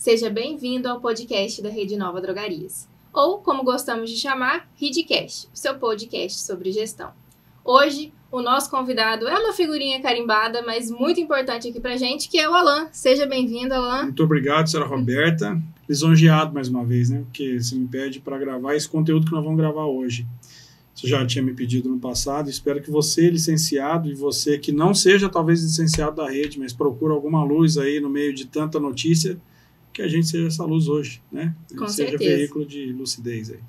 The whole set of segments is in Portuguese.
Seja bem-vindo ao podcast da Rede Nova Drogarias, ou como gostamos de chamar, RedeCast, o seu podcast sobre gestão. Hoje, o nosso convidado é uma figurinha carimbada, mas muito importante aqui pra gente, que é o Alan. Seja bem-vindo, Alan. Muito obrigado, senhora Roberta. Lisonjeado mais uma vez, né? Porque você me pede para gravar esse conteúdo que nós vamos gravar hoje. Você já tinha me pedido no passado, espero que você, licenciado, e você que não seja talvez licenciado da rede, mas procura alguma luz aí no meio de tanta notícia, que a gente seja essa luz hoje, né? Com seja certeza. Veículo de lucidez aí.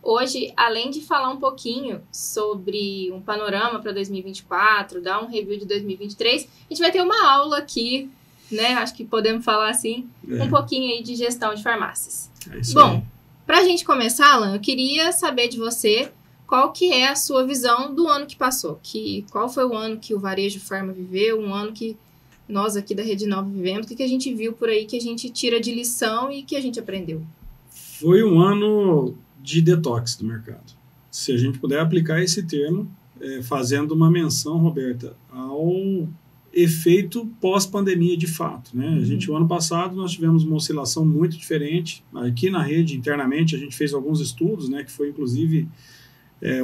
Hoje, além de falar um pouquinho sobre um panorama para 2024, dar um review de 2023, a gente vai ter uma aula aqui, né? Acho que podemos falar assim, um pouquinho aí de gestão de farmácias. É isso. Bom, aí. para a gente começar, Alan, eu queria saber de você qual que é a sua visão do ano que passou. Qual foi o ano que o Varejo Farma viveu, um ano que nós aqui da Rede Nova vivemos, o que a gente viu por aí que a gente tira de lição e que a gente aprendeu? Foi um ano de detox do mercado. Se a gente puder aplicar esse termo, fazendo uma menção, Roberta, ao efeito pós-pandemia de fato, né? A gente, o ano passado, nós tivemos uma oscilação muito diferente. Aqui na rede, internamente, a gente fez alguns estudos, né, que foi, inclusive,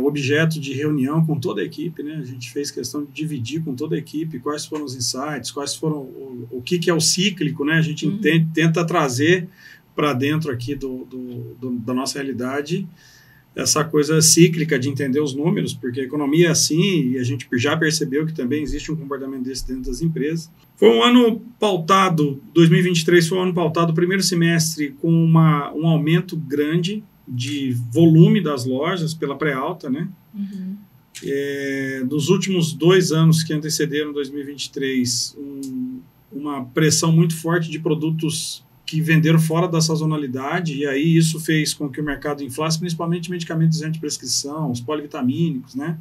objeto de reunião com toda a equipe, né? A gente fez questão de dividir com toda a equipe quais foram os insights, quais foram o que é o cíclico, né? A gente tenta trazer para dentro aqui da nossa realidade essa coisa cíclica de entender os números, porque a economia é assim e a gente já percebeu que também existe um comportamento desse dentro das empresas. Foi um ano pautado, 2023 foi um ano pautado, o primeiro semestre com um aumento grande de volume das lojas pela pré-alta, né? Dos últimos 2 anos que antecederam 2023, uma pressão muito forte de produtos que venderam fora da sazonalidade, e aí isso fez com que o mercado inflasse, principalmente medicamentos anti-prescrição, os polivitamínicos, né?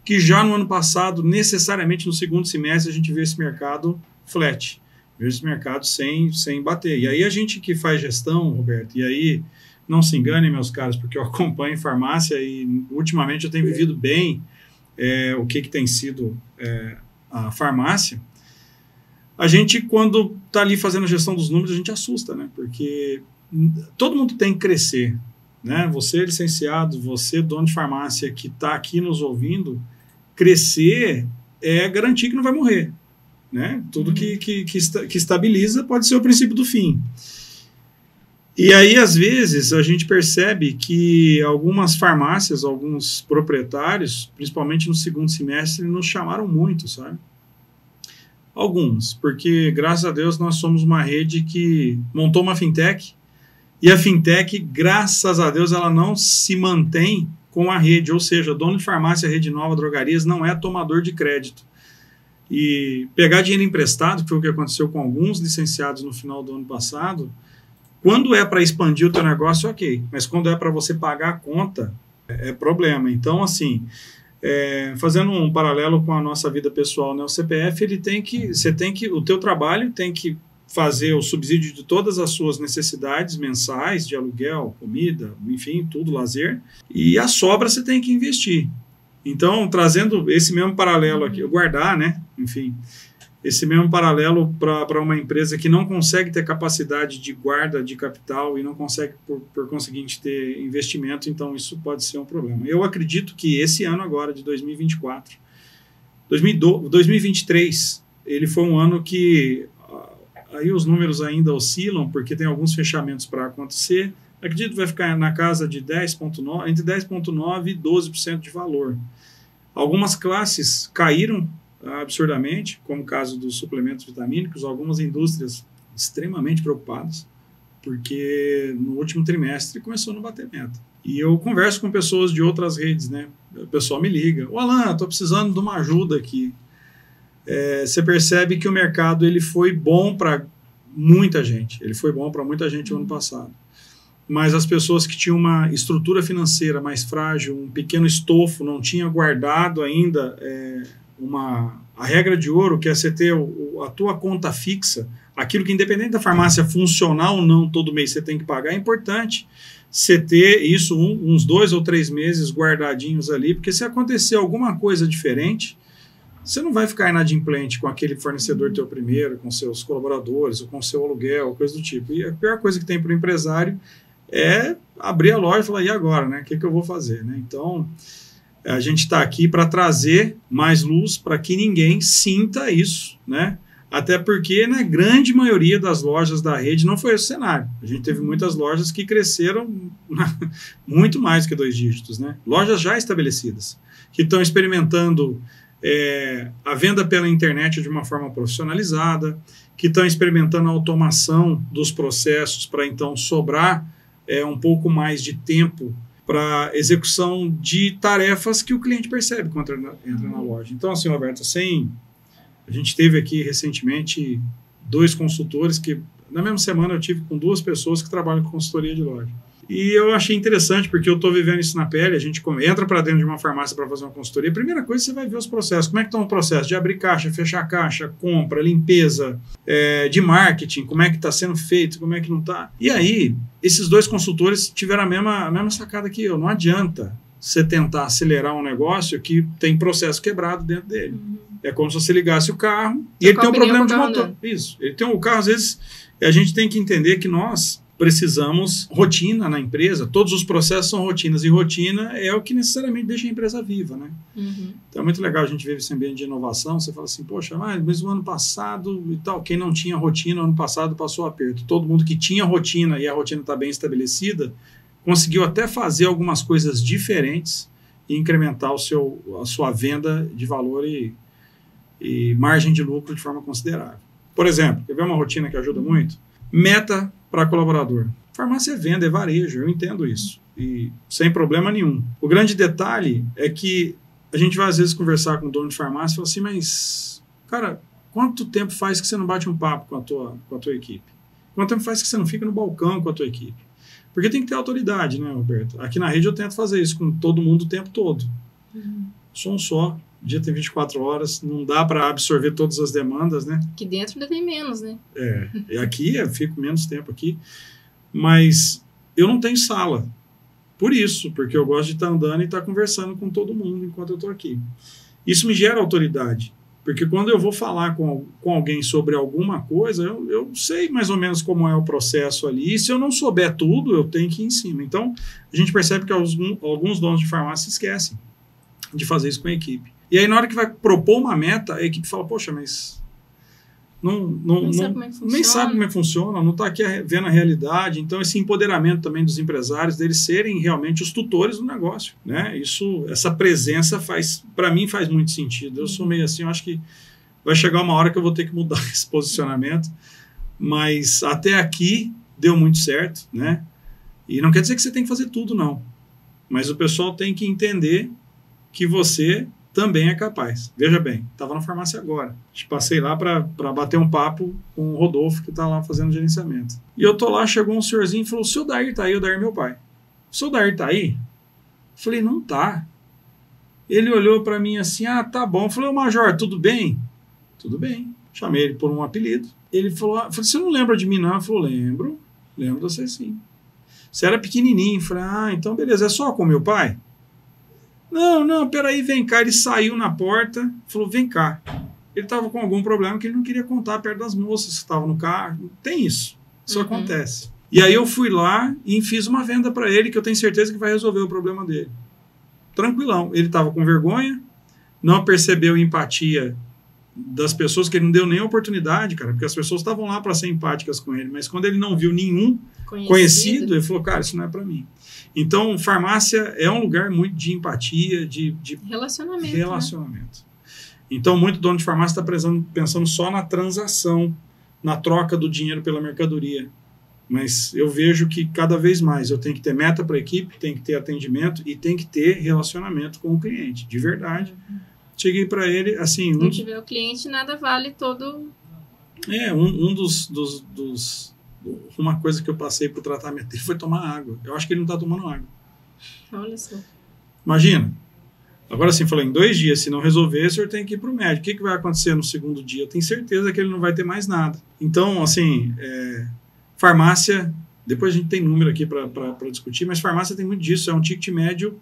Que já no ano passado, necessariamente no segundo semestre, a gente vê esse mercado flat, vê esse mercado sem bater. E aí a gente que faz gestão, Roberto, e aí não se enganem, meus caros, porque eu acompanho farmácia e ultimamente eu tenho vivido bem o que tem sido a farmácia. A gente, quando está ali fazendo a gestão dos números, a gente assusta, né? Porque todo mundo tem que crescer, né? Você, licenciado, você, dono de farmácia, que está aqui nos ouvindo, crescer é garantir que não vai morrer, né? Tudo que estabiliza pode ser o princípio do fim. E aí, às vezes, a gente percebe que algumas farmácias, alguns proprietários, principalmente no segundo semestre, nos chamaram muito, sabe? Alguns, porque, graças a Deus, nós somos uma rede que montou uma fintech, e a fintech, graças a Deus, ela não se mantém com a rede, ou seja, dono de farmácia, Rede Nova Drogarias, não é tomador de crédito. E pegar dinheiro emprestado, que foi o que aconteceu com alguns licenciados no final do ano passado, quando é para expandir o teu negócio, ok. Mas quando é para você pagar a conta, é problema. Então, assim, fazendo um paralelo com a nossa vida pessoal, né? O CPF, o teu trabalho tem que fazer o subsídio de todas as suas necessidades mensais, de aluguel, comida, enfim, tudo, lazer. E a sobra você tem que investir. Então, trazendo esse mesmo paralelo aqui, guardar, né? Enfim, esse mesmo paralelo para uma empresa que não consegue ter capacidade de guarda de capital e não consegue, por conseguinte, ter investimento, então isso pode ser um problema. Eu acredito que esse ano agora, de 2024, 2023, ele foi um ano que aí os números ainda oscilam, porque tem alguns fechamentos para acontecer. Acredito que vai ficar na casa de 10,9%, entre 10,9% e 12% de valor. Algumas classes caíram absurdamente, como o caso dos suplementos vitamínicos, algumas indústrias extremamente preocupadas, porque no último trimestre começou a não bater meta. E eu converso com pessoas de outras redes, né? O pessoal me liga, Alan, estou precisando de uma ajuda aqui. Você percebe que o mercado ele foi bom para muita gente, no ano passado. Mas as pessoas que tinham uma estrutura financeira mais frágil, um pequeno estofo, não tinha guardado ainda a regra de ouro, que é você ter a tua conta fixa, aquilo que independente da farmácia funcionar ou não todo mês você tem que pagar, é importante você ter isso uns 2 ou 3 meses guardadinhos ali, porque se acontecer alguma coisa diferente, você não vai ficar inadimplente com aquele fornecedor teu primeiro, com seus colaboradores, ou com seu aluguel, coisa do tipo. E a pior coisa que tem para o empresário é abrir a loja e falar, e agora, né? O que eu vou fazer, né? Então, a gente está aqui para trazer mais luz para que ninguém sinta isso, né? Até porque, na grande maioria das lojas da rede, não foi esse o cenário. A gente teve muitas lojas que cresceram muito mais que 2 dígitos, né? Lojas já estabelecidas, que estão experimentando a venda pela internet de uma forma profissionalizada, que estão experimentando a automação dos processos para, então, sobrar um pouco mais de tempo para execução de tarefas que o cliente percebe quando entra na loja. Então, assim, Roberto, a gente teve aqui recentemente 2 consultores que, na mesma semana, eu tive com 2 pessoas que trabalham com consultoria de loja. E eu achei interessante, porque eu estou vivendo isso na pele, a gente entra para dentro de uma farmácia para fazer uma consultoria, a primeira coisa você vai ver os processos, como é que estão os processos de abrir caixa, fechar caixa, compra, limpeza, de marketing, como é que está sendo feito, como é que não está. E aí, esses 2 consultores tiveram a mesma sacada que eu, não adianta você tentar acelerar um negócio que tem processo quebrado dentro dele. É como se você ligasse o carro e ele tem um problema de motor. Isso, ele tem o carro, às vezes, a gente tem que entender que nós precisamos rotina na empresa, todos os processos são rotinas, e rotina é o que necessariamente deixa a empresa viva, né? Então é muito legal a gente ver esse ambiente de inovação, você fala assim, poxa, mas o ano passado e tal, quem não tinha rotina, ano passado passou aperto. Todo mundo que tinha rotina e a rotina está bem estabelecida, conseguiu até fazer algumas coisas diferentes e incrementar a sua venda de valor e margem de lucro de forma considerável. Por exemplo, quer ver uma rotina que ajuda muito? Meta para colaborador. Farmácia é venda, é varejo, eu entendo isso. E sem problema nenhum. O grande detalhe é que a gente vai às vezes conversar com o dono de farmácia e fala assim, mas, cara, quanto tempo faz que você não bate um papo com a tua equipe? Quanto tempo faz que você não fica no balcão com a tua equipe? Porque tem que ter autoridade, né, Roberto? Aqui na rede eu tento fazer isso com todo mundo o tempo todo. Sou um só. O dia tem 24 horas, não dá para absorver todas as demandas, né? Aqui dentro ainda tem menos, né? E aqui eu fico menos tempo aqui, mas eu não tenho sala. Por isso, porque eu gosto de estar andando e estar conversando com todo mundo enquanto eu estou aqui. Isso me gera autoridade, porque quando eu vou falar com alguém sobre alguma coisa, eu sei mais ou menos como é o processo ali, e se eu não souber tudo, eu tenho que ir em cima. Então, a gente percebe que alguns donos de farmácia esquecem de fazer isso com a equipe. E aí, na hora que vai propor uma meta, a equipe fala, poxa, mas nem sabe como é que funciona, não está aqui vendo a realidade. Então, esse empoderamento também dos empresários, deles serem realmente os tutores do negócio, né? Essa presença para mim faz muito sentido. Eu sou meio assim, eu acho que vai chegar uma hora que eu vou ter que mudar esse posicionamento, mas até aqui deu muito certo, né? E não quer dizer que você tem que fazer tudo, não. Mas o pessoal tem que entender que você também é capaz. Veja bem, estava na farmácia agora. Passei lá para bater um papo com o Rodolfo, que está lá fazendo gerenciamento. E eu tô lá, chegou um senhorzinho e falou, o seu Dair tá aí? O Dair é meu pai. O seu Dair tá aí? Eu falei, não tá. Ele olhou para mim assim, tá bom. Eu falei, Major, tudo bem? Tudo bem. Chamei ele por um apelido. Ele falou, você não lembra de mim não? Eu falei, lembro de você sim. Você era pequenininho. Eu falei, então beleza, é só com meu pai? Não, peraí, vem cá. Ele saiu na porta, falou, vem cá. Ele estava com algum problema que ele não queria contar perto das moças que estavam no carro. Tem isso acontece. E aí eu fui lá e fiz uma venda para ele que eu tenho certeza que vai resolver o problema dele. Tranquilão. Ele estava com vergonha, não percebeu empatia das pessoas, que ele não deu nem oportunidade, cara, porque as pessoas estavam lá para ser empáticas com ele, mas quando ele não viu nenhum conhecido, ele falou, cara, isso não é para mim. Então, farmácia é um lugar muito de empatia, de relacionamento. Né? Então, muito dono de farmácia está pensando só na transação, na troca do dinheiro pela mercadoria. Mas eu vejo que cada vez mais eu tenho que ter meta para a equipe, tem que ter atendimento e tem que ter relacionamento com o cliente, de verdade. Cheguei para ele, assim... Se não tiver o cliente, nada vale todo... Uma coisa que eu passei para o tratamento dele foi tomar água. Eu acho que ele não está tomando água. Olha só. Imagina. Agora sim, falei, em 2 dias, se não resolver, o senhor tem que ir para o médico. O que vai acontecer no segundo dia? Eu tenho certeza que ele não vai ter mais nada. Então, assim, farmácia, depois a gente tem número aqui para discutir, mas farmácia tem muito disso. É um ticket médio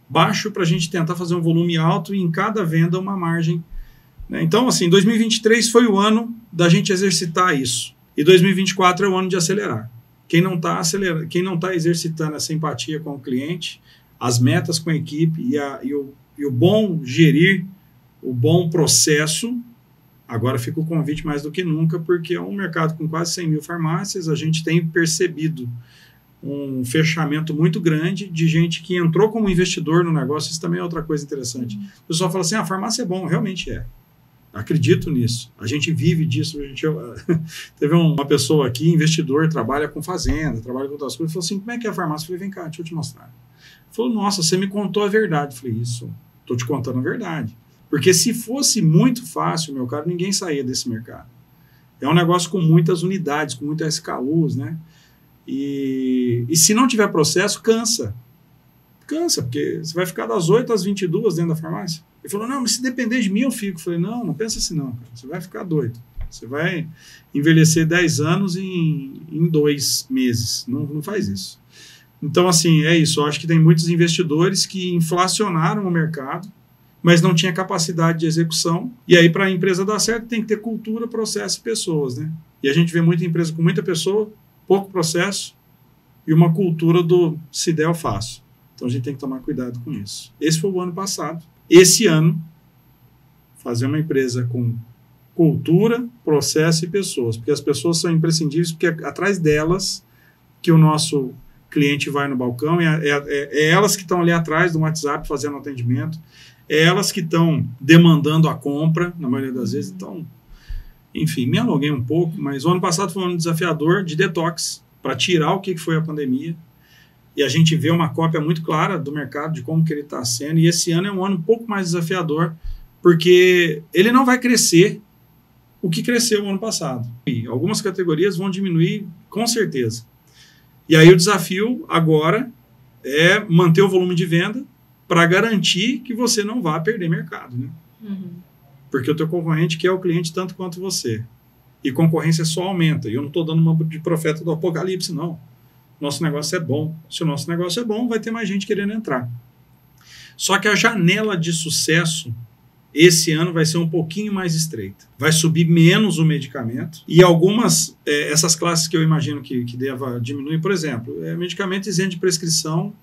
baixo para a gente tentar fazer um volume alto e em cada venda uma margem Então, assim, 2023 foi o ano da gente exercitar isso. E 2024 é o ano de acelerar. Quem não está exercitando essa empatia com o cliente, as metas com a equipe e o bom gerir, o bom processo, agora fica o convite mais do que nunca, porque é um mercado com quase 100 mil farmácias, a gente tem percebido um fechamento muito grande de gente que entrou como investidor no negócio. Isso também é outra coisa interessante. O pessoal fala assim, a farmácia é bom, realmente é. Acredito nisso. A gente vive disso. Teve uma pessoa aqui, investidor, trabalha com fazenda, trabalha com outras coisas, falou assim, como é que é a farmácia? Eu falei, vem cá, deixa eu te mostrar. Ele falou, nossa, você me contou a verdade. Eu falei, isso, estou te contando a verdade. Porque se fosse muito fácil, meu caro, ninguém saía desse mercado. É um negócio com muitas unidades, com muitas SKUs, né? E se não tiver processo, cansa. Cansa, porque você vai ficar das 8 às 22 dentro da farmácia. Ele falou, não, mas se depender de mim eu fico. Eu falei, não pensa assim não, cara. Você vai ficar doido. Você vai envelhecer 10 anos em 2 meses. Não faz isso. Então, assim, é isso. Eu acho que tem muitos investidores que inflacionaram o mercado, mas não tinha capacidade de execução. E aí, para a empresa dar certo, tem que ter cultura, processo e pessoas, né? E a gente vê muita empresa com muita pessoa, pouco processo e uma cultura do se der eu faço. Então a gente tem que tomar cuidado com isso. Esse foi o ano passado. Esse ano, fazer uma empresa com cultura, processo e pessoas, porque as pessoas são imprescindíveis, porque é atrás delas que o nosso cliente vai no balcão, é elas que estão ali atrás do WhatsApp fazendo atendimento, é elas que estão demandando a compra, na maioria das vezes. Então, enfim, me alonguei um pouco, mas o ano passado foi um ano desafiador de detox, para tirar o que foi a pandemia, e a gente vê uma cópia muito clara do mercado, de como que ele está sendo, e esse ano é um ano um pouco mais desafiador, porque ele não vai crescer o que cresceu no ano passado. E algumas categorias vão diminuir com certeza. E aí o desafio agora é manter o volume de venda para garantir que você não vá perder mercado, né? Porque o teu concorrente quer o cliente tanto quanto você. E concorrência só aumenta. E eu não estou dando uma de profeta do apocalipse, não. Nosso negócio é bom. Se o nosso negócio é bom, vai ter mais gente querendo entrar. Só que a janela de sucesso esse ano vai ser um pouquinho mais estreita. Vai subir menos o medicamento. E algumas, essas classes que eu imagino que deva diminuir, por exemplo, medicamento isento de prescrição,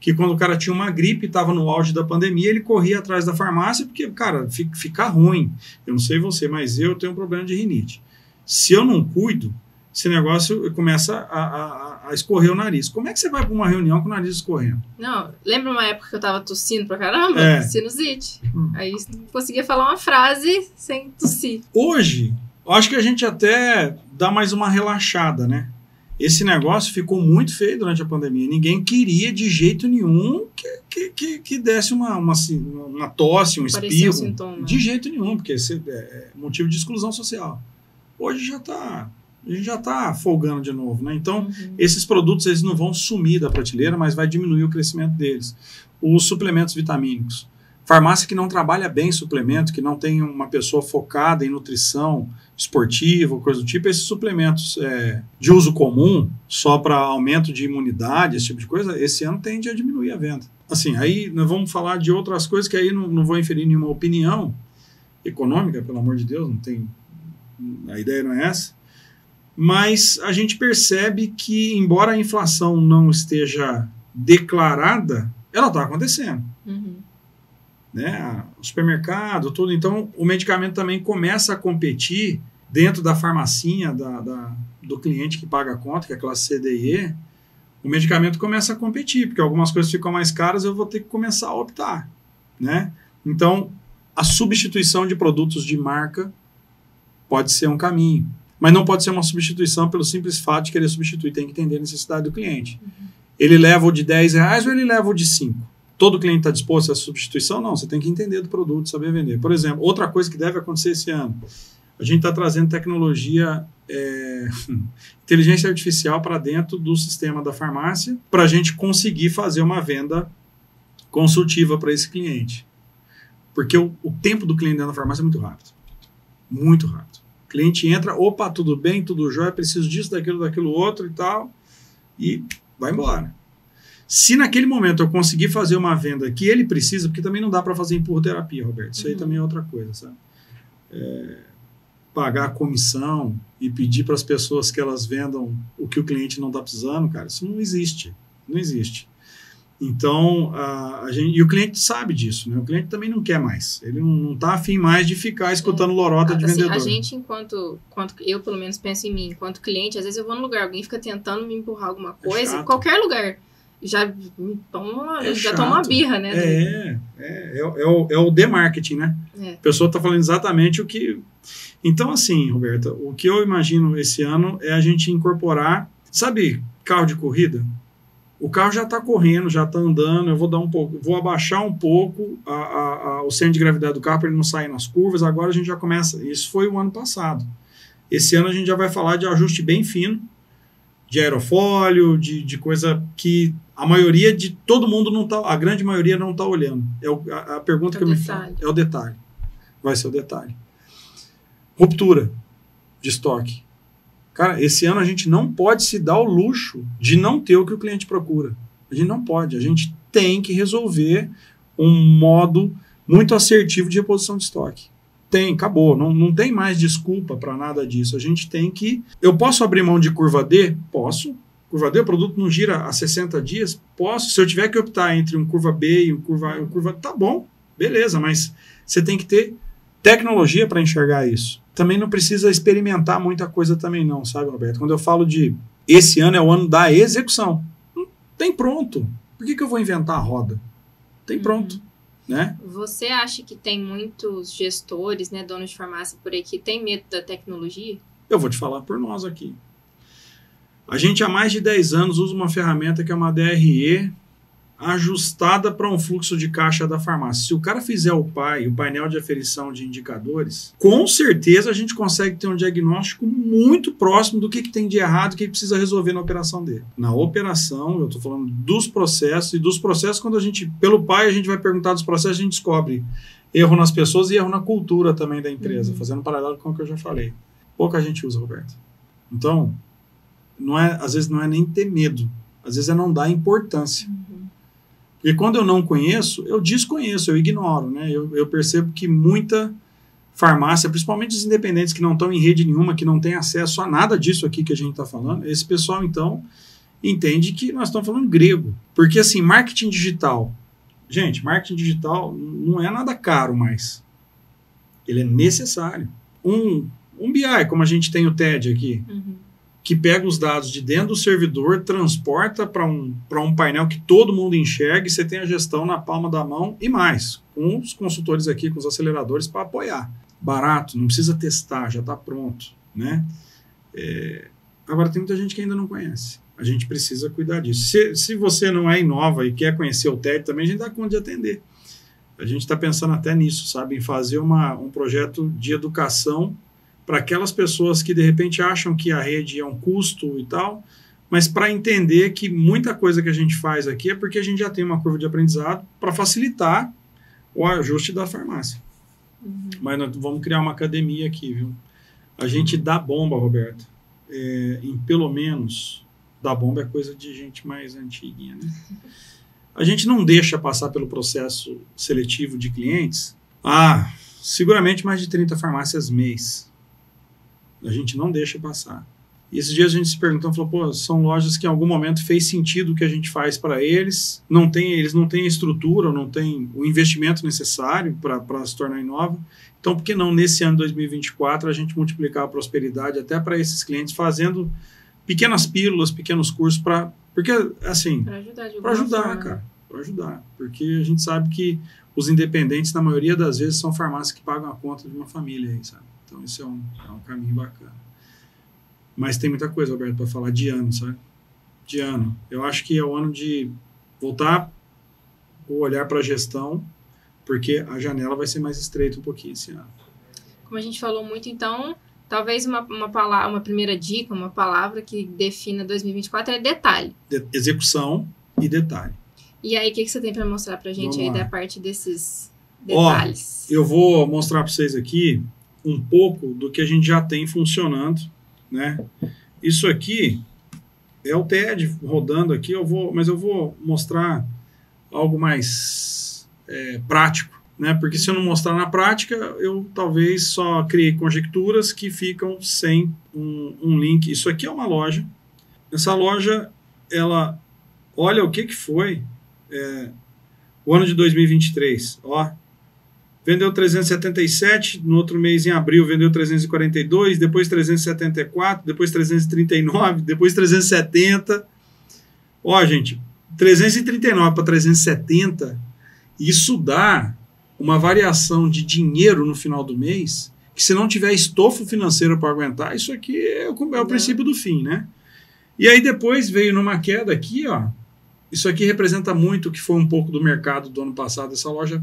que quando o cara tinha uma gripe, estava no auge da pandemia, ele corria atrás da farmácia, porque, cara, fica ruim. Eu não sei você, mas eu tenho um problema de rinite. Se eu não cuido, esse negócio começa a escorrer o nariz. Como é que você vai para uma reunião com o nariz escorrendo? Não, lembra uma época que eu tava tossindo pra caramba? Sinusite. Aí não conseguia falar uma frase sem tossir. Hoje, eu acho que a gente até dá mais uma relaxada, né? Esse negócio ficou muito feio durante a pandemia. Ninguém queria de jeito nenhum que desse uma tosse, um espirro. Um sintoma. De jeito nenhum, porque é motivo de exclusão social. Hoje a gente já está folgando de novo, né? Então, esses produtos eles não vão sumir da prateleira, mas vai diminuir o crescimento deles. Os suplementos vitamínicos. Farmácia que não trabalha bem suplemento, que não tem uma pessoa focada em nutrição esportiva, coisa do tipo, esses suplementos de uso comum, só para aumento de imunidade, esse tipo de coisa, esse ano tende a diminuir a venda. Assim, aí nós vamos falar de outras coisas que aí não vou inferir nenhuma opinião econômica, pelo amor de Deus, não tem... A ideia não é essa, mas a gente percebe que, embora a inflação não esteja declarada, ela está acontecendo. Né? O supermercado, tudo. Então, o medicamento também começa a competir dentro da farmacinha do cliente que paga a conta, que é a classe C, D e E. O medicamento começa a competir, porque algumas coisas ficam mais caras, eu vou ter que começar a optar. Né? Então, a substituição de produtos de marca pode ser um caminho, mas não pode ser uma substituição pelo simples fato de querer substituir, tem que entender a necessidade do cliente. Ele leva o de R$10 ou ele leva o de 5? Todo cliente está disposto a essa substituição? Não, você tem que entender do produto, saber vender. Por exemplo, outra coisa que deve acontecer esse ano, a gente está trazendo tecnologia, inteligência artificial para dentro do sistema da farmácia, para a gente conseguir fazer uma venda consultiva para esse cliente. Porque o tempo do cliente dentro da farmácia é muito rápido. Muito rápido. O cliente entra, opa, tudo bem, tudo jóia, preciso disso, daquilo outro e tal, e vai embora. Se naquele momento eu conseguir fazer uma venda que ele precisa, porque também não dá para fazer empurro-terapia, Roberto, isso aí também é outra coisa, sabe? pagar a comissão e pedir para as pessoas que elas vendam o que o cliente não está precisando, cara, isso não existe. Não existe. Então, e o cliente sabe disso, né? O cliente também não quer mais. Ele não está afim mais de ficar escutando lorota de vendedor. A gente, enquanto eu, pelo menos, penso em mim, enquanto cliente, às vezes eu vou num lugar, alguém fica tentando me empurrar alguma coisa, qualquer lugar, já toma uma birra, né? É o demarketing, né? A pessoa está falando exatamente o que... Então, assim, Roberta, o que eu imagino esse ano é a gente incorporar, sabe, carro de corrida? O carro já está correndo, já está andando, eu vou abaixar um pouco o centro de gravidade do carro para ele não sair nas curvas, agora a gente já começa, isso foi o ano passado. Esse ano a gente já vai falar de ajuste bem fino, de aerofólio, de coisa que a maioria de todo mundo não está, a grande maioria não está olhando. A pergunta que eu me faço é o detalhe. Vai ser o detalhe. Ruptura de estoque. Cara, esse ano a gente não pode se dar o luxo de não ter o que o cliente procura. A gente não pode. A gente tem que resolver um modo muito assertivo de reposição de estoque. Acabou. Não tem mais desculpa para nada disso. A gente tem que... Eu posso abrir mão de curva D? Posso. Curva D, o produto não gira há 60 dias? Posso. Se eu tiver que optar entre um curva B e um curva... Tá bom, beleza, mas você tem que ter tecnologia para enxergar isso. Também não precisa experimentar muita coisa também não, sabe, Roberto? Quando eu falo de esse ano é o ano da execução, tem pronto. Por que eu vou inventar a roda? Tem pronto, né? Você acha que tem muitos gestores, né, donos de farmácia por aí que tem medo da tecnologia? Eu vou te falar por nós aqui. A gente há mais de 10 anos usa uma ferramenta que é uma DRE ajustada para um fluxo de caixa da farmácia. Se o cara fizer o painel de aferição de indicadores, com certeza a gente consegue ter um diagnóstico muito próximo do que tem de errado, o que precisa resolver na operação dele. Na operação, eu estou falando dos processos, e dos processos, quando a gente, pelo PAI, a gente vai perguntar dos processos, a gente descobre erro nas pessoas e erro na cultura também da empresa, fazendo um paralelo com o que eu já falei. Pouca gente usa, Roberto. Então, às vezes não é nem ter medo, às vezes é não dar importância. E quando eu não conheço, eu desconheço, eu ignoro, né? Eu percebo que muita farmácia, principalmente os independentes que não estão em rede nenhuma, que não têm acesso a nada disso aqui que a gente está falando, esse pessoal, então, entende que nós estamos falando grego. Porque, assim, marketing digital... Gente, marketing digital não é nada caro mais. Ele é necessário. Um BI, como a gente tem o TED aqui, que pega os dados de dentro do servidor, transporta para um painel que todo mundo enxerga e você tem a gestão na palma da mão e mais, com os consultores aqui, com os aceleradores para apoiar. Barato, não precisa testar, já está pronto, né? Agora tem muita gente que ainda não conhece. A gente precisa cuidar disso. Se você não é inova e quer conhecer o TED também, a gente dá conta de atender. A gente está pensando até nisso, sabe? Em fazer um projeto de educação para aquelas pessoas que de repente acham que a rede é um custo e tal, mas para entender que muita coisa que a gente faz aqui é porque a gente já tem uma curva de aprendizado para facilitar o ajuste da farmácia. Mas nós vamos criar uma academia aqui, viu? A gente dá bomba, Roberto, em pelo menos, dar bomba é coisa de gente mais antiguinha, né? A gente não deixa passar pelo processo seletivo de clientes, seguramente mais de 30 farmácias mês. A gente não deixa passar. E esses dias a gente se perguntou, falou, são lojas que em algum momento fez sentido o que a gente faz para eles, eles não têm a estrutura, não têm o investimento necessário para se tornar inova. Então, por que não, nesse ano 2024, a gente multiplicar a prosperidade até para esses clientes, fazendo pequenas pílulas, pequenos cursos porque, assim, para ajudar, cara, para ajudar. Porque a gente sabe que os independentes, na maioria das vezes, são farmácias que pagam a conta de uma família aí, sabe? Então, esse é um caminho bacana. Mas tem muita coisa, Roberto, para falar de ano, sabe? De ano. Eu acho que é o ano de voltar o olhar para a gestão, porque a janela vai ser mais estreita um pouquinho esse ano. Como a gente falou muito, então, talvez uma primeira dica, uma palavra que defina 2024 é detalhe. Execução e detalhe. E aí, o que você tem para mostrar para a gente aí da parte desses detalhes? Eu vou mostrar para vocês aqui um pouco do que a gente já tem funcionando, né? Isso aqui é o TED rodando aqui, mas eu vou mostrar algo mais prático, né? Porque se eu não mostrar na prática, eu talvez só criei conjecturas que ficam sem um link. Isso aqui é uma loja. Essa loja, ela olha o que foi o ano de 2023. Ó, vendeu 377, no outro mês, em abril, vendeu 342, depois 374, depois 339, depois 370. Ó, gente, 339 para 370, isso dá uma variação de dinheiro no final do mês, que se não tiver estofo financeiro para aguentar, isso aqui é o princípio do fim, né? E aí depois veio numa queda aqui, ó. Isso aqui representa muito o que foi um pouco do mercado do ano passado. Essa loja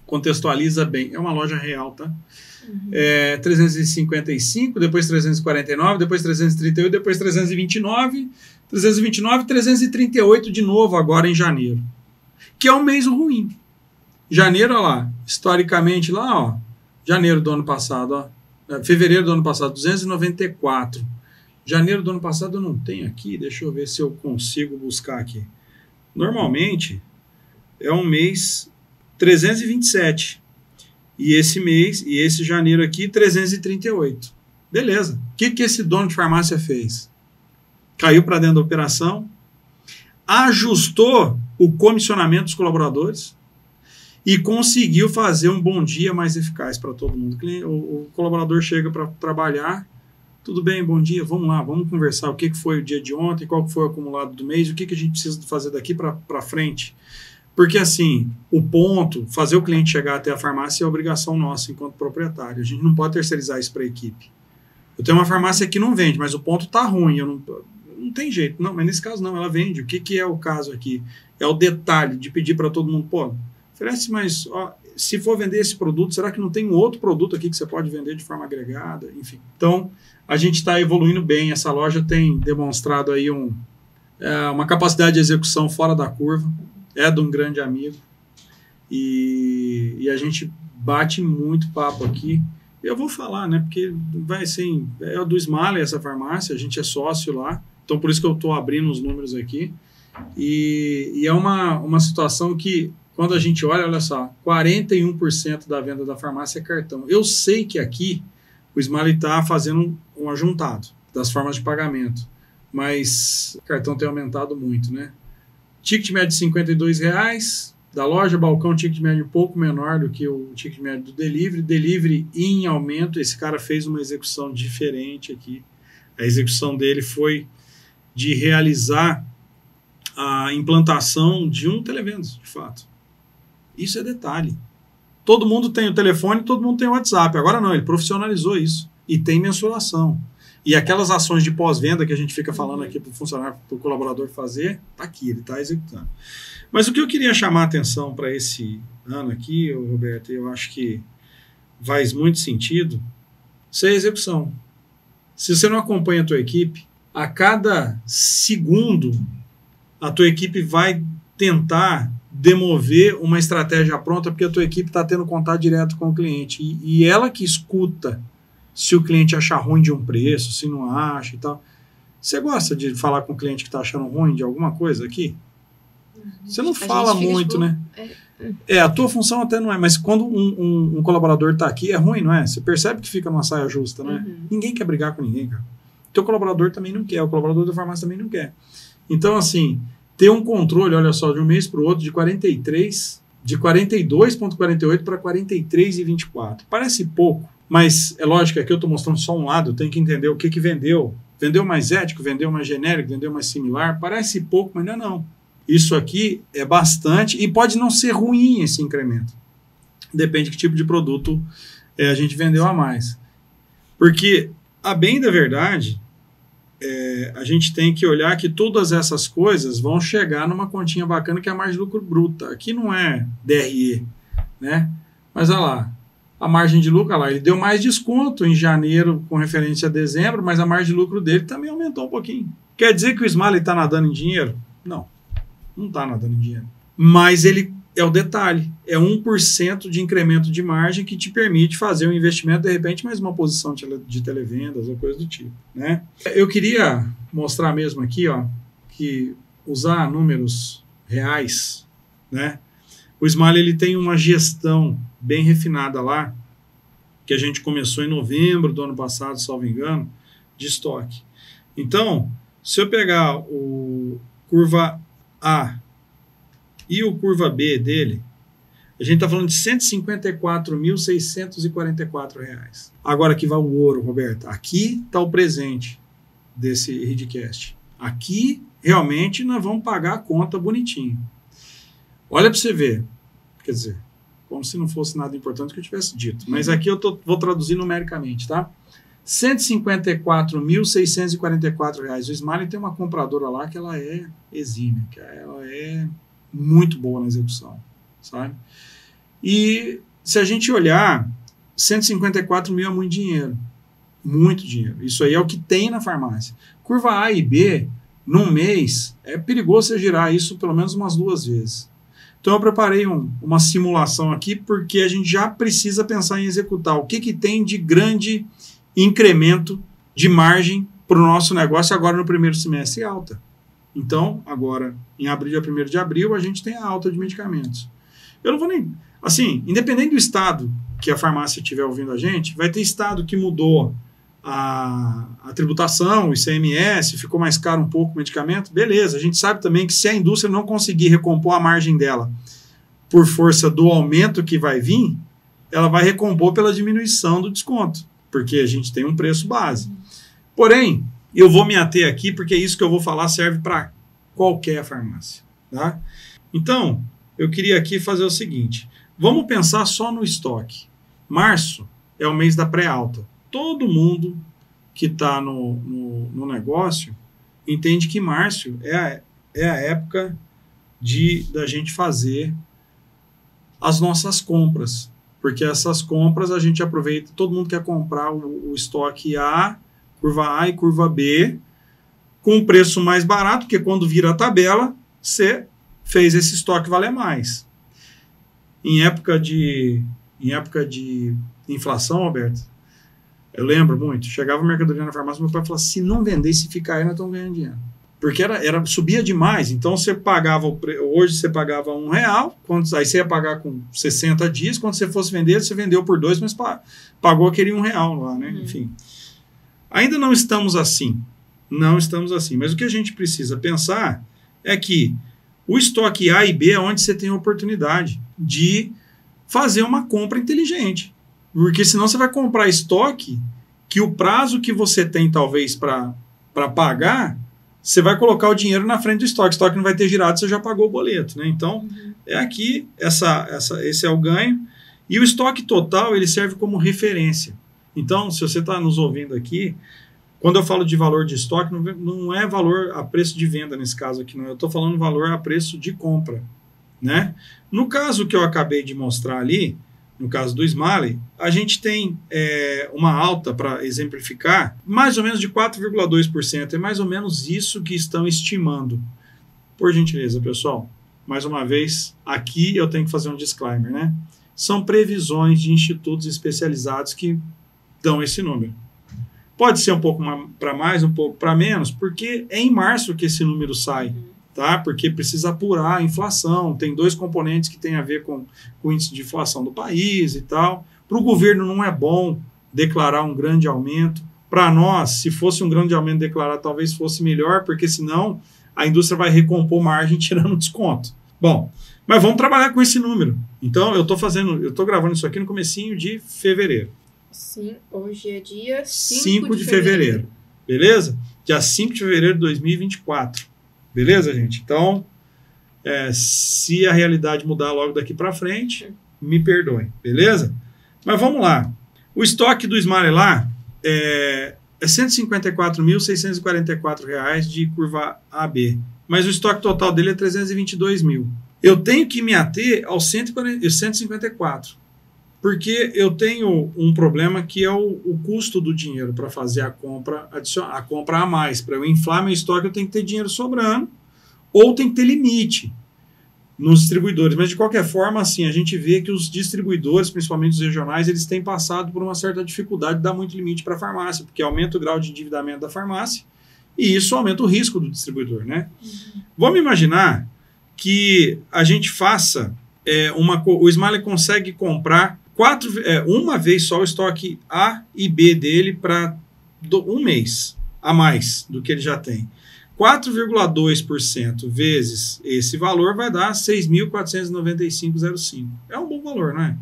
contextualiza bem. É uma loja real, tá? 355, depois 349, depois 338, depois 329, 338 de novo agora em janeiro. Que é um mês ruim. Janeiro, olha lá, historicamente lá, ó, janeiro do ano passado, ó, fevereiro do ano passado, 294. Janeiro do ano passado eu não tenho aqui, deixa eu ver se eu consigo buscar aqui. Normalmente é um mês 327. E esse mês, e esse janeiro aqui, 338. Beleza. O que esse dono de farmácia fez? Caiu para dentro da operação, ajustou o comissionamento dos colaboradores e conseguiu fazer um bom dia mais eficaz para todo mundo. O colaborador chega para trabalhar, tudo bem, bom dia, vamos lá, vamos conversar o que foi o dia de ontem, qual foi o acumulado do mês, o que a gente precisa fazer daqui para frente. Porque assim, o ponto, fazer o cliente chegar até a farmácia é obrigação nossa enquanto proprietário. A gente não pode terceirizar isso para a equipe. Eu tenho uma farmácia que não vende, mas o ponto está ruim, não tem jeito. Não, mas nesse caso não, ela vende. O que é o caso aqui? É o detalhe de pedir para todo mundo, pô, oferece, mas ó, se for vender esse produto, será que não tem um outro produto aqui que você pode vender de forma agregada? Enfim, então a gente está evoluindo bem. Essa loja tem demonstrado aí uma capacidade de execução fora da curva, é de um grande amigo, e a gente bate muito papo aqui. Eu vou falar, né, porque vai assim, é do Smalley essa farmácia, a gente é sócio lá, então por isso que eu estou abrindo os números aqui, e é uma situação que, quando a gente olha só, 41% da venda da farmácia é cartão. Eu sei que aqui o Smalley está fazendo um ajuntado das formas de pagamento, mas o cartão tem aumentado muito, né? Ticket médio de R$52 da loja, balcão ticket médio um pouco menor do que o ticket médio do delivery em aumento. Esse cara fez uma execução diferente aqui. A execução dele foi de realizar a implantação de um televendas, de fato. Isso é detalhe. Todo mundo tem o telefone, todo mundo tem o WhatsApp. Agora não, ele profissionalizou isso e tem mensuração. E aquelas ações de pós-venda que a gente fica falando aqui para o funcionário, para o colaborador fazer, está aqui, ele está executando. Mas o que eu queria chamar a atenção para esse ano aqui, Roberto, eu acho que faz muito sentido, isso é a execução. Se você não acompanha a tua equipe, a cada segundo a tua equipe vai tentar demover uma estratégia pronta, porque a tua equipe está tendo contato direto com o cliente. E ela que escuta se o cliente achar ruim de um preço, se não acha e tal. Você gosta de falar com o cliente que está achando ruim de alguma coisa aqui? Você não fala muito, né? A tua função até não é, mas quando um colaborador está aqui, é ruim, não é? Você percebe que fica numa saia justa, né? Ninguém quer brigar com ninguém, cara. O teu colaborador também não quer, o colaborador da farmácia também não quer. Então, assim, ter um controle, olha só, de um mês para o outro, de 42,48 para 43,24. Parece pouco, mas é lógico que aqui eu estou mostrando só um lado, eu tenho que entender o que vendeu. Vendeu mais ético, vendeu mais genérico, vendeu mais similar. Parece pouco, mas não. Isso aqui é bastante e pode não ser ruim esse incremento. Depende de que tipo de produto a gente vendeu a mais. Porque, a bem da verdade, a gente tem que olhar que todas essas coisas vão chegar numa continha bacana que é a margem de lucro bruta. Aqui não é DRE, né? Mas olha lá, a margem de lucro, olha lá, ele deu mais desconto em janeiro com referência a dezembro, mas a margem de lucro dele também aumentou um pouquinho. Quer dizer que o Smalley está nadando em dinheiro? Não está nadando em dinheiro. Mas ele é o detalhe, é 1% de incremento de margem que te permite fazer um investimento, de repente, mais uma posição de televendas ou coisa do tipo, né? Eu queria mostrar mesmo aqui, ó, que usar números reais, né? O Smiley ele tem uma gestão bem refinada lá, que a gente começou em novembro do ano passado, salvo engano, de estoque. Então, se eu pegar o curva A e o curva B dele, a gente está falando de R$ 154.644. Agora aqui vai o ouro, Roberto. Aqui está o presente desse Ridcast. Aqui, realmente, nós vamos pagar a conta bonitinho. Olha para você ver. Quer dizer, como se não fosse nada importante que eu tivesse dito. Mas aqui eu vou traduzir numericamente, tá? R$ 154.644. O Smiley tem uma compradora lá que ela é exímia, que ela é muito boa na execução, sabe? E se a gente olhar, 154 mil é muito dinheiro. Muito dinheiro. Isso aí é o que tem na farmácia. Curva A e B, num mês, é perigoso você girar isso pelo menos umas 2 vezes. Então eu preparei uma simulação aqui, porque a gente já precisa pensar em executar o que tem de grande incremento de margem para o nosso negócio agora no primeiro semestre alta. Então, agora, em abril, dia 1º de abril, a gente tem a alta de medicamentos. Eu não vou nem... Assim, independente do estado que a farmácia estiver ouvindo a gente, vai ter estado que mudou a tributação, o ICMS, ficou mais caro um pouco o medicamento, beleza. A gente sabe também que se a indústria não conseguir recompor a margem dela por força do aumento que vai vir, ela vai recompor pela diminuição do desconto, porque a gente tem um preço base. Porém, eu vou me ater aqui, porque isso que eu vou falar serve para qualquer farmácia. Tá? Então, eu queria aqui fazer o seguinte, vamos pensar só no estoque. Março é o mês da pré-alta. Todo mundo que está no negócio entende que março é a época da gente fazer as nossas compras. Porque essas compras a gente aproveita, todo mundo quer comprar o estoque A, curva A e curva B, com um preço mais barato, porque quando vira a tabela, você fez esse estoque valer mais. Em época de inflação, Roberto, eu lembro muito, chegava a mercadoria na farmácia, meu pai falava, se não vender, se ficar aí, nós estamos ganhando dinheiro. Porque subia demais, então você pagava, hoje você pagava R$1, aí você ia pagar com 60 dias, quando você fosse vender, você vendeu por 2, mas pagou aquele R$1 lá, né? Enfim. Ainda não estamos assim, mas o que a gente precisa pensar é que o estoque A e B é onde você tem a oportunidade de fazer uma compra inteligente. Porque senão você vai comprar estoque que o prazo que você tem, talvez, para pagar, você vai colocar o dinheiro na frente do estoque. O estoque não vai ter girado, você já pagou o boleto. Né? Então, é aqui, esse é o ganho. E o estoque total, ele serve como referência. Então, se você está nos ouvindo aqui, quando eu falo de valor de estoque, não é valor a preço de venda nesse caso aqui, não. Eu estou falando valor a preço de compra. Né? No caso que eu acabei de mostrar ali, no caso do Smiley, a gente tem uma alta, para exemplificar, mais ou menos de 4,2%. É mais ou menos isso que estão estimando. Por gentileza, pessoal, mais uma vez, aqui eu tenho que fazer um disclaimer, né? São previsões de institutos especializados que dão esse número. Pode ser um pouco para mais, um pouco para menos, porque é em março que esse número sai. Tá? Porque precisa apurar a inflação, tem 2 componentes que tem a ver com o índice de inflação do país e tal. Para o governo não é bom declarar um grande aumento. Para nós, se fosse um grande aumento declarado, talvez fosse melhor, porque senão a indústria vai recompor margem tirando desconto. Bom, mas vamos trabalhar com esse número. Então, eu estou gravando isso aqui no comecinho de fevereiro. Sim, hoje é dia 5 de fevereiro. Beleza? Dia 5 de fevereiro de 2024. Beleza, gente? Então, se a realidade mudar logo daqui para frente, me perdoem, beleza? Mas vamos lá. O estoque do Smiley lá é R$ 154.644 de curva AB, mas o estoque total dele é 322 mil. Eu tenho que me ater aos 154, porque eu tenho um problema que é o custo do dinheiro para fazer a compra a mais. Para eu inflar meu estoque, eu tenho que ter dinheiro sobrando, ou tem que ter limite nos distribuidores. Mas, de qualquer forma, assim, a gente vê que os distribuidores, principalmente os regionais, eles têm passado por uma certa dificuldade de dar muito limite para a farmácia, porque aumenta o grau de endividamento da farmácia e isso aumenta o risco do distribuidor, né? Vamos imaginar que a gente faça o Smiley consegue comprar uma vez só o estoque A e B dele para um mês a mais do que ele já tem. 4,2% vezes esse valor vai dar 6.495,05. É um bom valor, não é?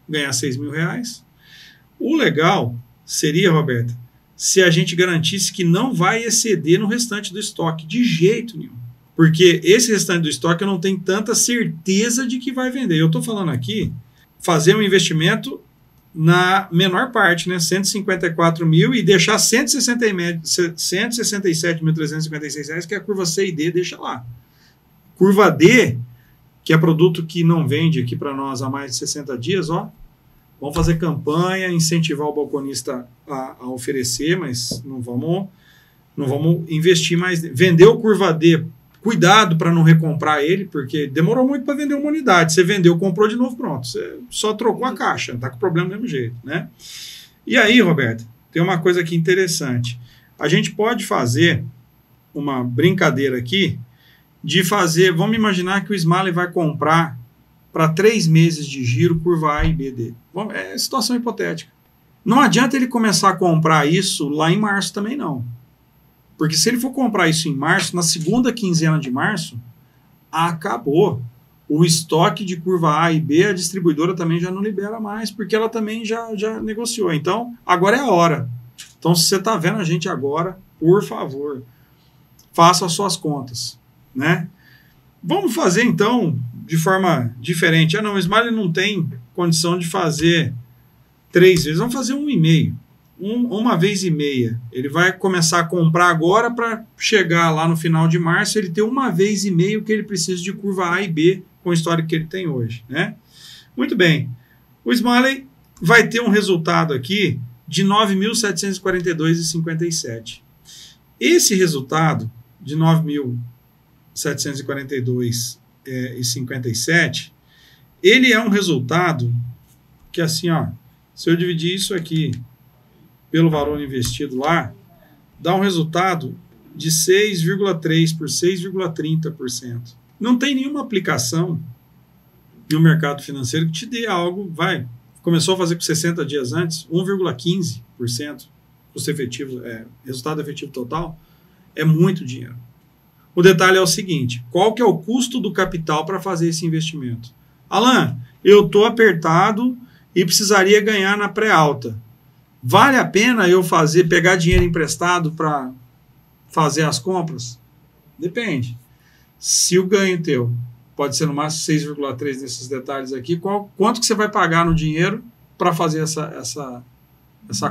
Ganhar R$6.000. O legal seria, Roberta, se a gente garantisse que não vai exceder no restante do estoque, de jeito nenhum. Porque esse restante do estoque eu não tenho tanta certeza de que vai vender. Eu estou falando aqui, fazer um investimento na menor parte, né, 154 mil, e deixar 167.356 reais, que é a curva C e D, deixa lá. Curva D, que é produto que não vende aqui para nós há mais de 60 dias, ó. Vamos fazer campanha, incentivar o balconista a oferecer, mas não vamos investir mais. Vendeu curva D, cuidado para não recomprar ele, porque demorou muito para vender uma unidade. Você vendeu, comprou de novo, pronto. Você só trocou a caixa, está com problema do mesmo jeito, né? E aí, Roberto, tem uma coisa aqui interessante. A gente pode fazer uma brincadeira aqui de fazer, vamos imaginar que o Smiley vai comprar para 3 meses de giro curva A e B dele. É situação hipotética. Não adianta ele começar a comprar isso lá em março também, não. Porque se ele for comprar isso em março, na segunda quinzena de março, acabou. O estoque de curva A e B, a distribuidora também já não libera mais, porque ela também já negociou. Então, agora é a hora. Então, se você está vendo a gente agora, por favor, faça as suas contas, né? Vamos fazer, então, de forma diferente. Ah, não, o Smiley não tem condição de fazer 3 vezes. Vamos fazer 1,5. Uma vez e meia. Ele vai começar a comprar agora para chegar lá no final de março, ele ter 1 vez e meio que ele precisa de curva A e B com o histórico que ele tem hoje, né? Muito bem. O Smiley vai ter um resultado aqui de 9.742,57. Esse resultado de 9.742,57, ele é um resultado que, assim, ó, se eu dividir isso aqui pelo valor investido lá, dá um resultado de 6,3% por 6,30%. Não tem nenhuma aplicação no mercado financeiro que te dê algo, começou a fazer com 60 dias antes, 1,15% custo efetivo, resultado efetivo total, é muito dinheiro. O detalhe é o seguinte, qual que é o custo do capital para fazer esse investimento? Alan, eu estou apertado e precisaria ganhar na pré-alta. Vale a pena eu pegar dinheiro emprestado para fazer as compras? Depende. Se o ganho teu pode ser no máximo 6,3 nesses detalhes aqui, quanto que você vai pagar no dinheiro para fazer essa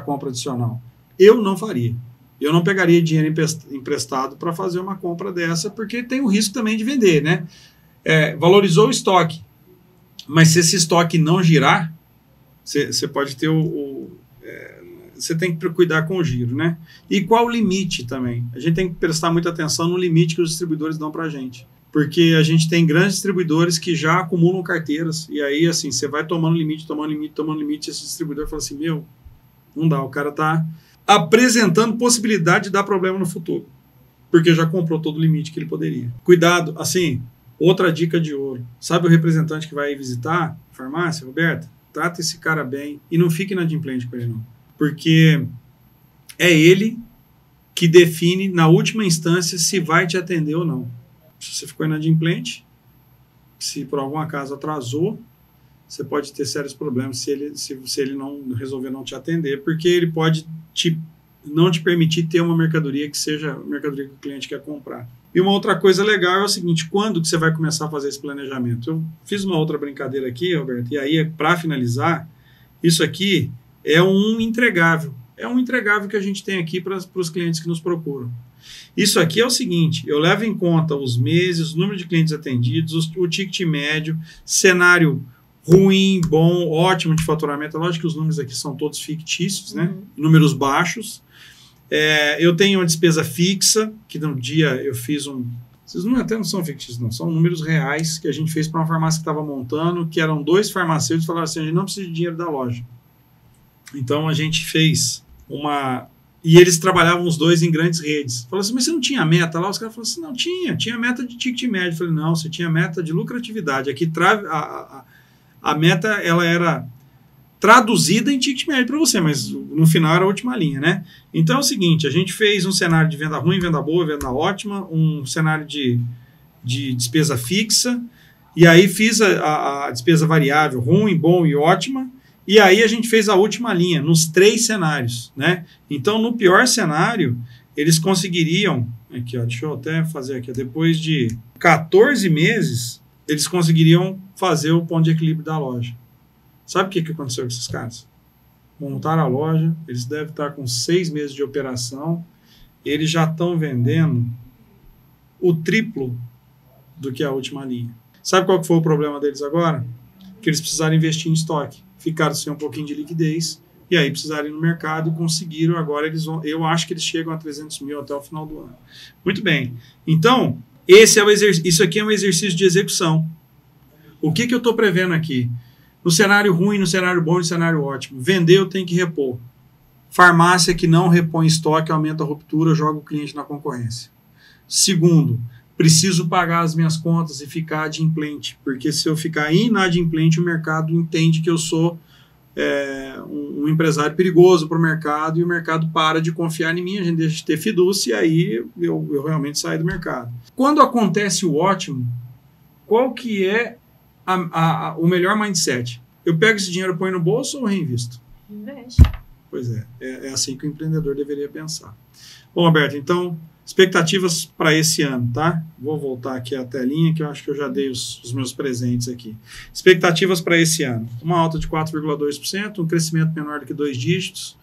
compra adicional? Eu não faria. Eu não pegaria dinheiro emprestado para fazer uma compra dessa, porque tem o risco também de vender, né? Valorizou o estoque, mas se esse estoque não girar, você pode ter você tem que cuidar com o giro, né? E qual o limite também? A gente tem que prestar muita atenção no limite que os distribuidores dão para a gente. Porque a gente tem grandes distribuidores que já acumulam carteiras. E aí, assim, você vai tomando limite, e esse distribuidor fala assim, meu, não dá, o cara tá apresentando possibilidade de dar problema no futuro. Porque já comprou todo o limite que ele poderia. Cuidado, assim, outra dica de ouro. Sabe o representante que vai visitar a farmácia, Roberta? Trata esse cara bem e não fique inadimplente com ele, não. Porque é ele que define, na última instância, se vai te atender ou não. Se você ficou inadimplente, se por algum acaso atrasou, você pode ter sérios problemas se ele não resolver não te atender, porque ele pode não te permitir ter uma mercadoria que seja a mercadoria que o cliente quer comprar. E uma outra coisa legal é o seguinte, quando que você vai começar a fazer esse planejamento? Eu fiz uma outra brincadeira aqui, Roberto, e aí, para finalizar, isso aqui é um entregável. É um entregável que a gente tem aqui para os clientes que nos procuram. Isso aqui é o seguinte, eu levo em conta os meses, o número de clientes atendidos, o ticket médio, cenário ruim, bom, ótimo de faturamento. É lógico que os números aqui são todos fictícios, né? Números baixos. Eu tenho uma despesa fixa, que no dia eu fiz esses números até não são fictícios, não. São números reais que a gente fez para uma farmácia que estava montando, que eram 2 farmacêuticos, falaram assim, a gente não precisa de dinheiro da loja. Então, a gente fez E eles trabalhavam os dois em grandes redes. Falou assim, mas você não tinha meta lá? Os caras falaram assim, não, tinha meta de ticket médio. Eu falei, não, você tinha meta de lucratividade. Aqui a meta, ela era traduzida em ticket médio para você, mas no final era a última linha, né? Então é o seguinte, a gente fez um cenário de venda ruim, venda boa, venda ótima, um cenário de despesa fixa, e aí fiz a despesa variável ruim, bom e ótima, e aí a gente fez a última linha, nos 3 cenários, né? Então, no pior cenário, eles conseguiriam, aqui, ó, deixa eu até fazer aqui, depois de 14 meses, eles conseguiriam fazer o ponto de equilíbrio da loja. Sabe o que aconteceu com esses caras? Montaram a loja, eles devem estar com 6 meses de operação, eles já estão vendendo o triplo do que a última linha. Sabe qual que foi o problema deles agora? Que eles precisaram investir em estoque. Ficaram sem um pouquinho de liquidez, e aí precisaram ir no mercado e conseguiram. Agora eu acho que eles chegam a 300 mil até o final do ano. Muito bem. Então, isso aqui é um exercício de execução. O que eu estou prevendo aqui? No cenário ruim, no cenário bom e no cenário ótimo. Vender, eu tenho que repor. Farmácia que não repõe estoque, aumenta a ruptura, joga o cliente na concorrência. Segundo, preciso pagar as minhas contas e ficar adimplente, porque se eu ficar inadimplente, o mercado entende que eu sou um empresário perigoso para o mercado, e o mercado para de confiar em mim, a gente deixa de ter fidúcia, e aí eu realmente saio do mercado. Quando acontece o ótimo, qual que é o melhor mindset? Eu pego esse dinheiro, ponho no bolso ou reinvisto? Investe. Pois é assim que o empreendedor deveria pensar. Bom, Roberto, então, expectativas para esse ano, tá? Vou voltar aqui a telinha, que eu acho que eu já dei os meus presentes aqui. Expectativas para esse ano. Uma alta de 4,2%, um crescimento menor do que 2 dígitos,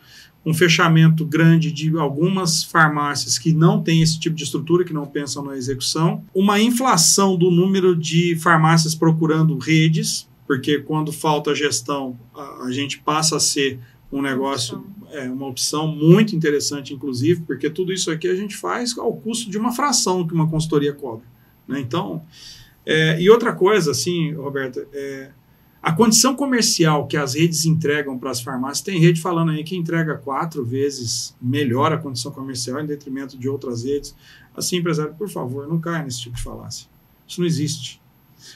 um fechamento grande de algumas farmácias que não têm esse tipo de estrutura, que não pensam na execução, uma inflação do número de farmácias procurando redes, porque quando falta gestão, a gente passa a ser um negócio, uma opção muito interessante, inclusive, porque tudo isso aqui a gente faz ao custo de uma fração que uma consultoria cobra, né? Então, e outra coisa, assim, Roberto, a condição comercial que as redes entregam para as farmácias, tem rede falando aí que entrega 4 vezes melhor a condição comercial em detrimento de outras redes. Assim, empresário, por favor, não caia nesse tipo de falácia. Isso não existe.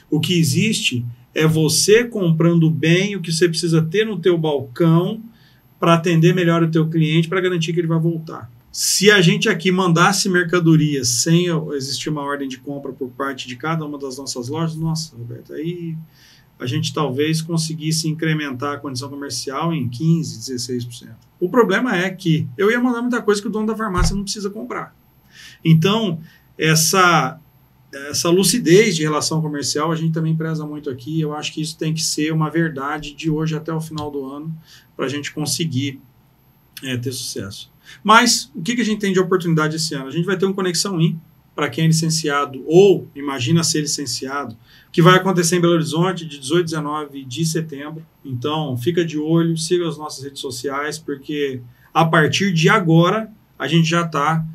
O que existe é você comprando bem o que você precisa ter no teu balcão para atender melhor o teu cliente, para garantir que ele vai voltar. Se a gente aqui mandasse mercadoria sem existir uma ordem de compra por parte de cada uma das nossas lojas, nossa, Roberto, aí a gente talvez conseguisse incrementar a condição comercial em 15%, 16%. O problema é que eu ia mandar muita coisa que o dono da farmácia não precisa comprar. Então, essa lucidez de relação comercial a gente também preza muito aqui. Eu acho que isso tem que ser uma verdade de hoje até o final do ano para a gente conseguir ter sucesso. Mas o que a gente tem de oportunidade esse ano? A gente vai ter um Conexão In para quem é licenciado ou imagina ser licenciado, que vai acontecer em Belo Horizonte de 18 a 19 de setembro. Então, fica de olho, siga as nossas redes sociais, porque a partir de agora a gente já está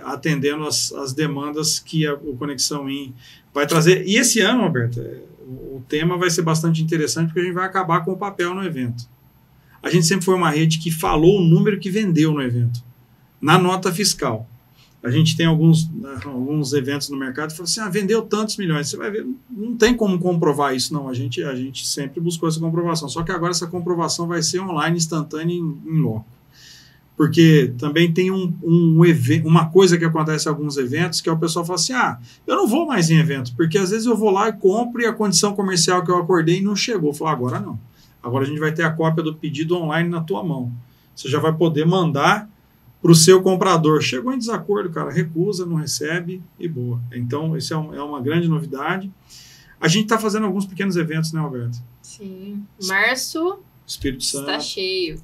atendendo as demandas que o Conexão In vai trazer. E esse ano, Roberto, o tema vai ser bastante interessante, porque a gente vai acabar com o papel no evento. A gente sempre foi uma rede que falou o número que vendeu no evento, na nota fiscal. A gente tem alguns eventos no mercado que falam assim, vendeu tantos milhões. Você vai ver, não tem como comprovar isso, não. A gente sempre buscou essa comprovação. Só que agora essa comprovação vai ser online, instantânea, em loco. Porque também tem uma coisa que acontece em alguns eventos, que é o pessoal fala assim, eu não vou mais em evento, porque às vezes eu vou lá e compro e a condição comercial que eu acordei não chegou. Eu falo, agora não. Agora a gente vai ter a cópia do pedido online na tua mão. Você já vai poder mandar para o seu comprador. Chegou em desacordo, cara, recusa, não recebe e boa. Então, isso é uma grande novidade. A gente está fazendo alguns pequenos eventos, né, Alberto? Sim. Março Espírito Santo está cheio.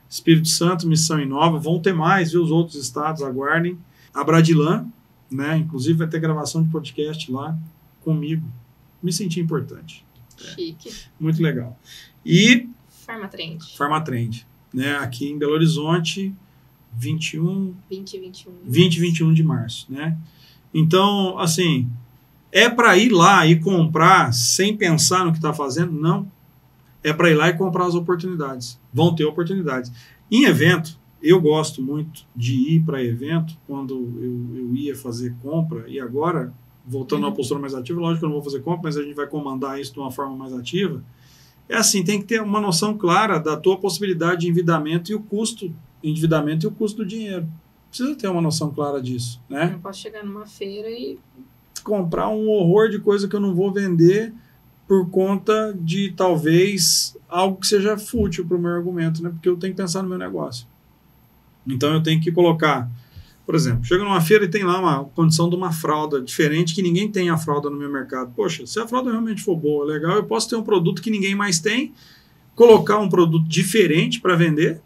Espírito Santo, Missão Inova. Vão ter mais, viu? Os outros estados, aguardem. A Bradilan, né? Inclusive vai ter gravação de podcast lá comigo. Me senti importante. Chique. Muito legal. E Farmatrend, né? Aqui em Belo Horizonte, 20 e 21 de março, né? Então, assim, é para ir lá e comprar sem pensar no que está fazendo? Não. É para ir lá e comprar as oportunidades. Vão ter oportunidades. Em evento, Eu gosto muito de ir para evento quando eu ia fazer compra, e agora, voltando a uma postura mais ativa, lógico que eu não vou fazer compra, mas a gente vai comandar isso de uma forma mais ativa. É assim, tem que ter uma noção clara da tua possibilidade de endividamento e o custo do dinheiro. Precisa ter uma noção clara disso, né? Não posso chegar numa feira e comprar um horror de coisa que eu não vou vender por conta de talvez algo que seja fútil para o meu argumento, né? Porque eu tenho que pensar no meu negócio. Então eu tenho que colocar, por exemplo, chega numa feira e tem lá uma condição de uma fralda diferente que ninguém tem a fralda no meu mercado. Poxa, se a fralda realmente for boa, legal, eu posso ter um produto que ninguém mais tem, colocar um produto diferente para vender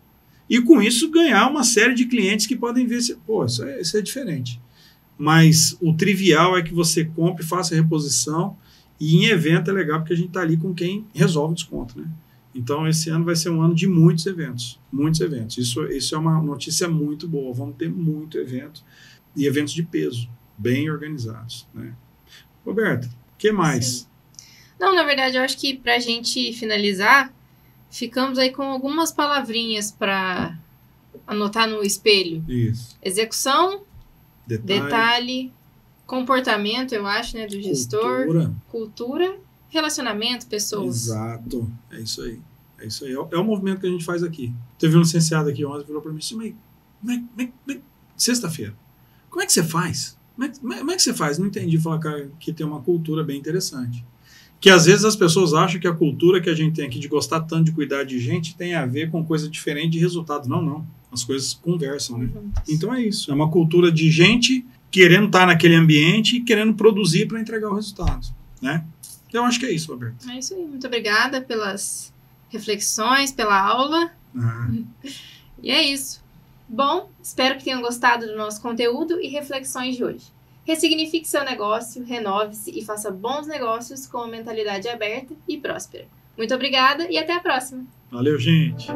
e com isso ganhar uma série de clientes que podem ver se, pô, isso é diferente. Mas o trivial é que você compre, faça a reposição, e em evento é legal porque a gente está ali com quem resolve o desconto, né? Então, esse ano vai ser um ano de muitos eventos. Muitos eventos. Isso é uma notícia muito boa. Vamos ter muito evento. E eventos de peso, bem organizados, né? Roberta, o que mais? Sim. Não, na verdade, eu acho que para a gente finalizar, ficamos aí com algumas palavrinhas para anotar no espelho. Isso. Execução, detalhe, comportamento, eu acho, né, do gestor. Cultura, relacionamento, pessoas. Exato, é isso aí. É isso aí. É o movimento que a gente faz aqui. Teve um licenciado aqui ontem que falou para mim assim, sexta-feira, como é que você faz? Como é que você faz? Não entendi. Falar, cara, que tem uma cultura bem interessante. Que às vezes as pessoas acham que a cultura que a gente tem aqui de gostar tanto de cuidar de gente tem a ver com coisa diferente de resultado. Não. As coisas conversam, né? Então é isso. É uma cultura de gente querendo estar naquele ambiente e querendo produzir para entregar o resultado, né? Então, acho que é isso, Roberto. É isso aí. Muito obrigada pelas reflexões, pela aula. E é isso. Bom, espero que tenham gostado do nosso conteúdo e reflexões de hoje. Ressignifique seu negócio, renove-se e faça bons negócios com uma mentalidade aberta e próspera. Muito obrigada e até a próxima. Valeu, gente.